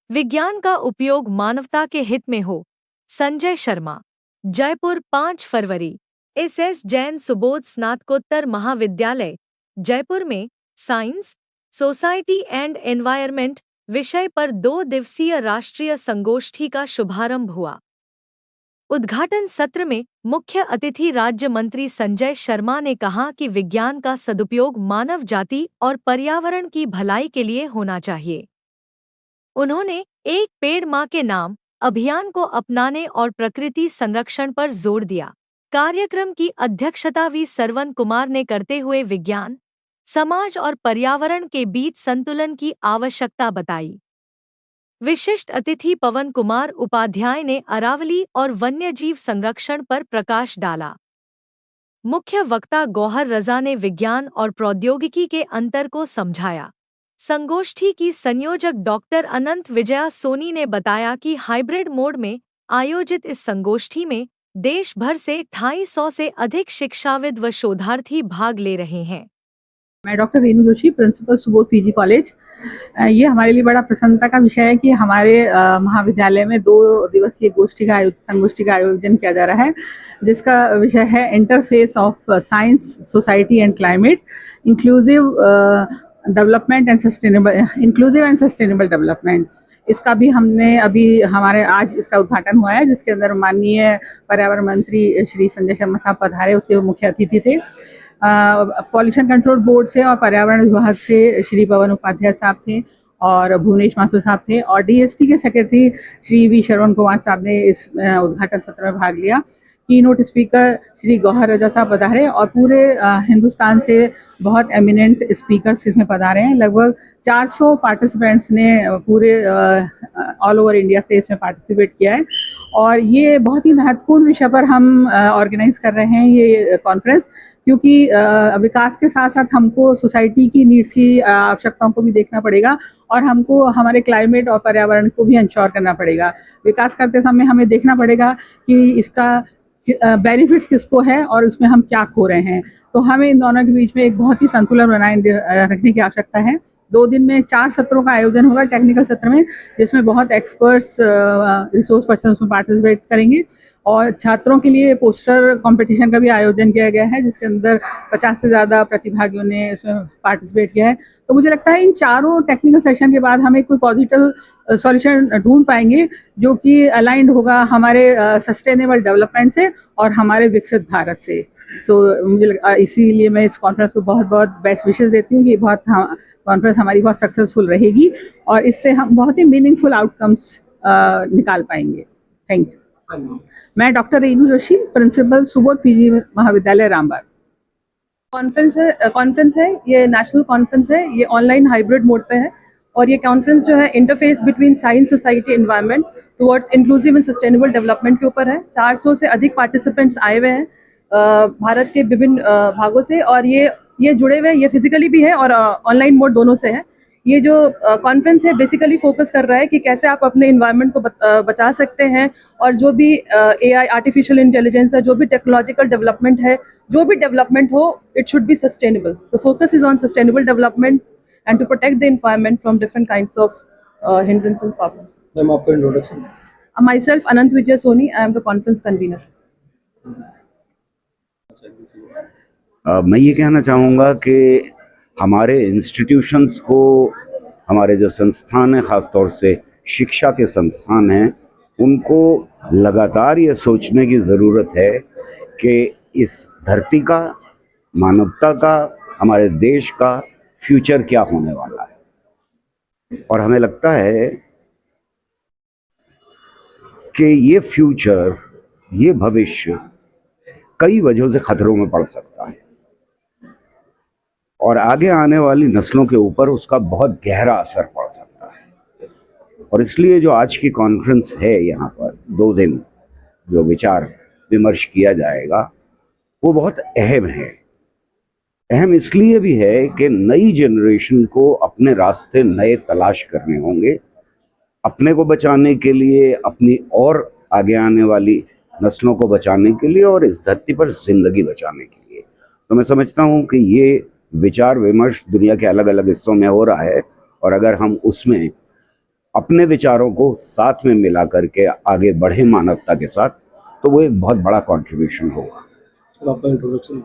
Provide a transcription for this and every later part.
विज्ञान का उपयोग मानवता के हित में हो। संजय शर्मा, जयपुर 5 फरवरी। एस जैन सुबोध स्नातकोत्तर महाविद्यालय, जयपुर में साइंस, सोसाइटी एंड एनवायरनमेंट विषय पर 2 दिवसीय राष्ट्रीय संगोष्ठी का शुभारंभ हुआ। उद्घाटन सत्र में मुख्य अतिथि राज्य मंत्री संजय शर्मा ने कहा कि विज्ञान का सदुपयोग मानव जाति और पर्यावरण की भलाई के लिए होना चाहिए। उन्होंने एक पेड़ मां के नाम अभियान को अपनाने और प्रकृति संरक्षण पर जोर दिया। कार्यक्रम की अध्यक्षता वी सरवन कुमार ने करते हुए विज्ञान, समाज और पर्यावरण के बीच संतुलन की आवश्यकता बताई। विशिष्ट अतिथि पवन कुमार उपाध्याय ने अरावली और वन्यजीव संरक्षण पर प्रकाश डाला। मुख्य वक्ता गौहर रजा ने विज्ञान और प्रौद्योगिकी के अंतर को समझाया। संगोष्ठी की संयोजक डॉक्टर अनंत विजया सोनी ने बताया कि हाइब्रिड मोड में आयोजित इस संगोष्ठी में देश भर से 250 से अधिक शिक्षाविद व शोधार्थी भाग ले रहे हैं। मैं doctor Renu Joshi, principal Subodh PG college. ये हमारे लिए बड़ा प्रसन्नता का विषय है कि हमारे महाविद्यालय में 2 दिवसीय संगोष्ठी का आयोजन किया जा रहा है, जिसका विषय है interface of science, society and climate, inclusive and sustainable development. इसका भी हमने आज इसका उद्घाटन हुआ है, जिसके अंदर माननीय पर्यावरण मंत्री श्री संजय शर्मा साहब पधारे, उसके मुख्य अतिथि थे। पॉल्यूशन कंट्रोल बोर्ड से और पर्यावरण विभाग से श्री पवन उपाध्याय साहब थे और भुवनेश माथुर साहब थे, और डीएसटी के सेक्रेटरी श्री वी सरवन कुमार साहब ने इस उद्घाटन सत्र में भाग लिया। कीनोट स्पीकर श्री गौहर रजा साहब पधारे और पूरे हिंदुस्तान से बहुत एमिनेंट स्पीकर्स इसमें पधारे हैं। लगभग 400 पार्टिसिपेंट्स ने पूरे ऑल ओवर इंडिया से इसमें पार्टिसिपेट किया है, और ये बहुत ही महत्वपूर्ण विषय पर हम ऑर्गेनाइज कर रहे हैं ये कॉन्फ्रेंस, क्योंकि विकास के साथ साथ हमको सोसाइटी की नीड्स की आवश्यकताओं को भी देखना पड़ेगा, और हमको हमारे क्लाइमेट और पर्यावरण को भी इंश्योर करना पड़ेगा। विकास करते समय हमें देखना पड़ेगा कि इसका बेनिफिट्स किसको है और उसमें हम क्या खो रहे हैं। तो हमें इन दोनों के बीच में एक बहुत ही संतुलन बनाए रखने की आवश्यकता है। 2 दिन में 4 सत्रों का आयोजन होगा टेक्निकल सत्र में, जिसमें बहुत एक्सपर्ट्स रिसोर्स पर्सन उसमें पार्टिसिपेट करेंगे, और छात्रों के लिए पोस्टर कंपटीशन का भी आयोजन किया गया है, जिसके अंदर 50 से ज़्यादा प्रतिभागियों ने इसमें पार्टिसिपेट किया है। तो मुझे लगता है इन चारों टेक्निकल सेशन के बाद हम एक कोई पॉजिटिव सॉल्यूशन ढूंढ पाएंगे, जो कि अलाइंड होगा हमारे सस्टेनेबल डेवलपमेंट से और हमारे विकसित भारत से। मुझे इसीलिए मैं इस कॉन्फ्रेंस को बहुत बहुत बेस्ट विशेस देती हूँ कि कॉन्फ्रेंस हमारी बहुत सक्सेसफुल रहेगी, और इससे हम बहुत ही मीनिंगफुल आउटकम्स निकाल पाएंगे। Thank you. मैं doctor Renu Joshi, principal Subodh PG Mahavidyalaya Rambagh. Conference है, ये नेशनल कॉन्फ्रेंस है, ये ऑनलाइन हाइब्रिड मोड पे है, और ये कॉन्फ्रेंस जो है interface between science, society, environment towards inclusive and sustainable development के ऊपर है। 400 से अधिक पार्टिसिपेंट्स आए हुए हैं भारत के विभिन्न भागों से, और ये जुड़े हुए, ये फिजिकली भी है और ऑनलाइन मोड दोनों से है। ये जो कॉन्फ्रेंस है बेसिकली फोकस कर रहा है कि कैसे आप अपने इन्वायरमेंट को बचा सकते हैं, और जो भी एआई, आर्टिफिशियल इंटेलिजेंस है, जो भी टेक्नोलॉजिकल डेवलपमेंट है, जो भी डेवलपमेंट हो, it should be sustainable. The focus is on sustainable development and to protect the environment from different kinds of hindrances and problems. Ma'am, आपका introduction. Myself, Anant Vijay Soni, I am the conference convener. मैं ये कहना चाहूँगा कि हमारे institutions को, हमारे जो संस्थान हैं, ख़ास तौर से शिक्षा के संस्थान हैं, उनको लगातार ये सोचने की ज़रूरत है कि इस धरती का, मानवता का, हमारे देश का फ्यूचर क्या होने वाला है। और हमें लगता है कि ये फ्यूचर, ये भविष्य कई वजहों से खतरों में पड़ सकता है, और आगे आने वाली नस्लों के ऊपर उसका बहुत गहरा असर पड़ सकता है। और इसलिए जो आज की कॉन्फ्रेंस है, यहाँ पर 2 दिन जो विचार विमर्श किया जाएगा, वो बहुत अहम है। अहम इसलिए भी है कि नई जनरेशन को अपने रास्ते नए तलाश करने होंगे, अपने को बचाने के लिए, अपनी और आगे आने वाली नस्लों को बचाने के लिए, और इस धरती पर जिंदगी बचाने के लिए। तो मैं समझता हूँ कि ये विचार विमर्श दुनिया के अलग अलग हिस्सों में हो रहा है, और अगर हम उसमें अपने विचारों को साथ में मिला करके आगे बढ़े मानवता के साथ, तो वो एक बहुत बड़ा कंट्रीब्यूशन होगा। सर आपका इंट्रोडक्शन।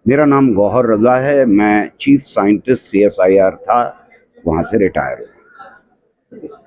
मेरा नाम गौहर रजा है, मैं चीफ साइंटिस्ट CSIR था, वहाँ से रिटायर हुआ।